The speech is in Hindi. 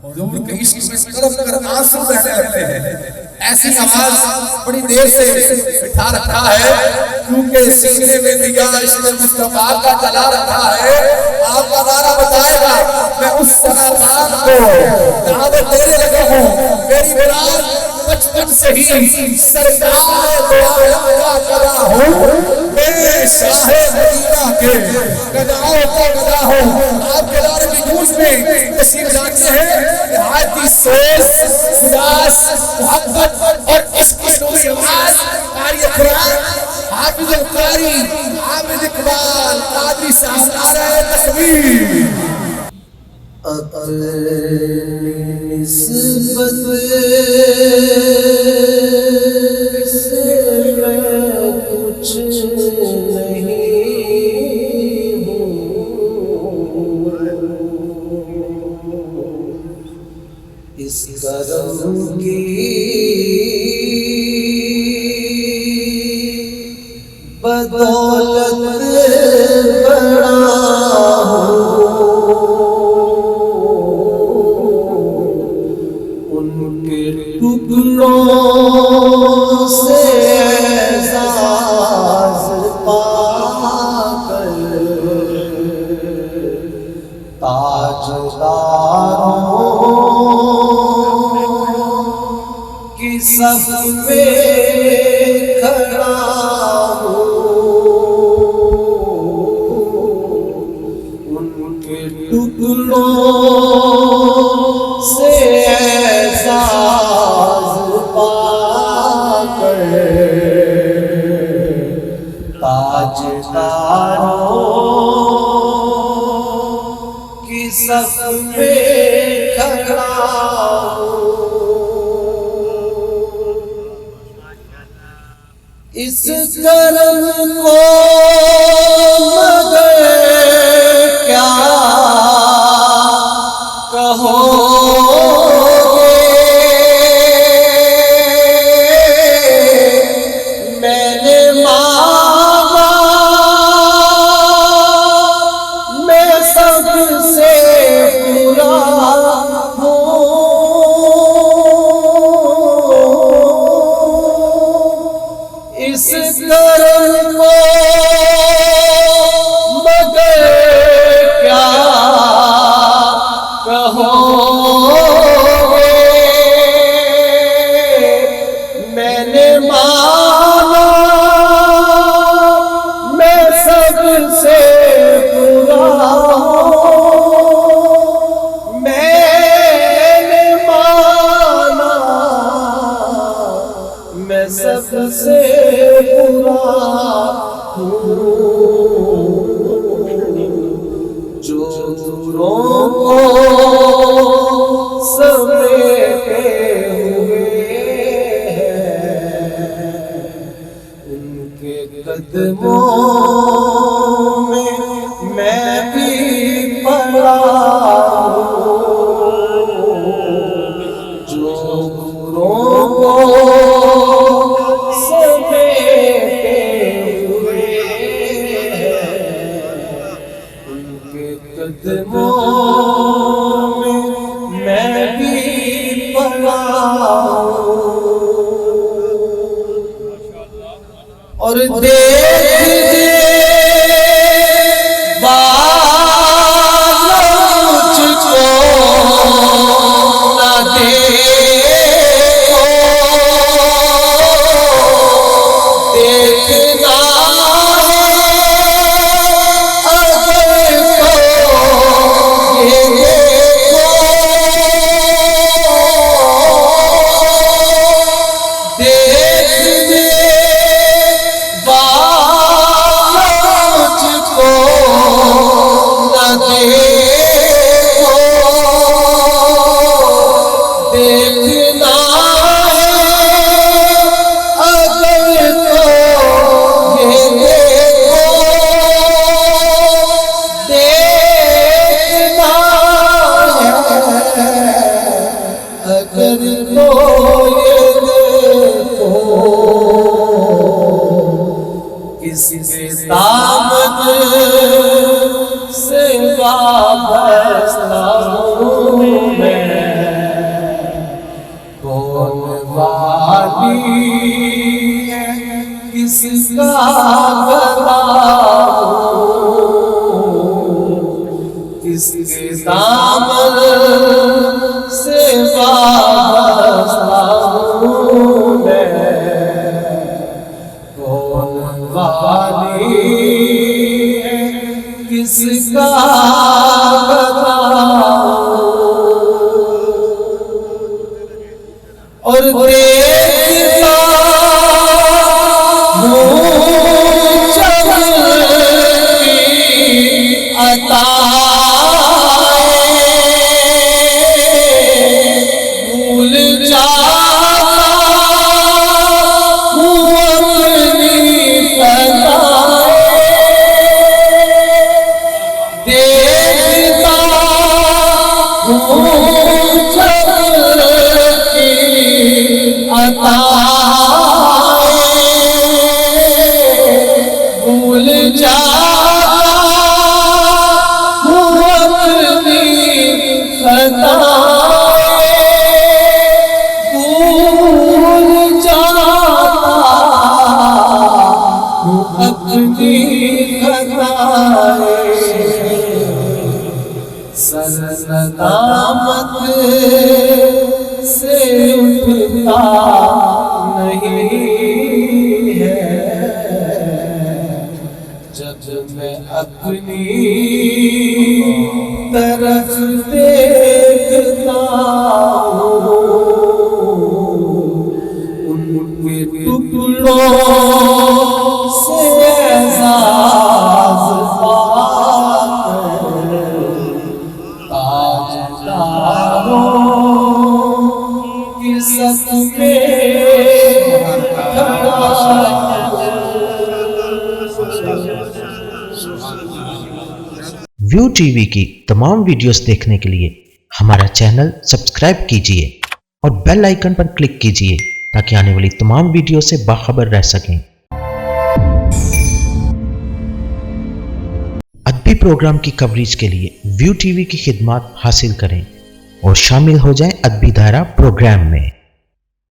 हुजूर के इश्क में तरफ कर आंसू बहने लगते हैं। ऐसी आवाज बड़ी देर से बिठा रखा है क्योंकि सीने में दिया इश्क मुस्तफा का जला रखा है। आपका नारा बताएगा मैं उस सनातान को दावत देने लगा हूँ। मेरी मुराद बचपन से ही सरकार दो आलम का कदा हूँ। मैं शाहे मदीना के गदाओं का गदा हूँ। आपके नारे की गूंज में तस्वीर जानते हैं हाथी सोच उदास मोहब्बत और इश्क की नूरी आवाज कारी कुरान हाफिज कारी हामिद इकबाल कादरी साहब नारे तकबीर। निस्बत से मैं कुछ नहीं हूँ, इस करम की बदौलत बड़ा टुकड़ों से एजाज़ पाकर ताजदारों की सफ में खड़ा हूँ। उनके टुकड़ों से ताजदारों की सफ में खड़ा हूँ। इस करम को मगर क्या कहो सबसे बुरा हूँ जो दूरों को समेटे हुए हैं। उनके कदमों में मैं भी पड़ा हूँ जो दूरों को कदमों में मैं भी पड़ा और देख मुझको ना देखो देखना देखने वालों किसका बताऊं, किसके दामन से वाबस्ता हूँ मैं, कौन वाली है किसका बताऊं। और देखता हूँ चमकी अताएं, भूल जाता हूँ अपनी फताएं, देखता हूँ चमकी अताएं, भूल जाता हूँ अपनी खताएं, भूल जाता हूँ अपनी खताएं। सर नदामत से उठता नहीं है, जब मैं अपनी तरफ देखता हूँ, उनके टुकड़ों से एजाज़ पाकर ताजदारों की सत में व्यू टीवी की तमाम वीडियोस देखने के लिए हमारा चैनल सब्सक्राइब कीजिए और बेल आइकन पर क्लिक कीजिए ताकि आने वाली तमाम वीडियो से बाखबर रह सकें। अदबी प्रोग्राम की कवरेज के लिए व्यू टीवी की खिदमत हासिल करें और शामिल हो जाएं अदबी धारा प्रोग्राम में।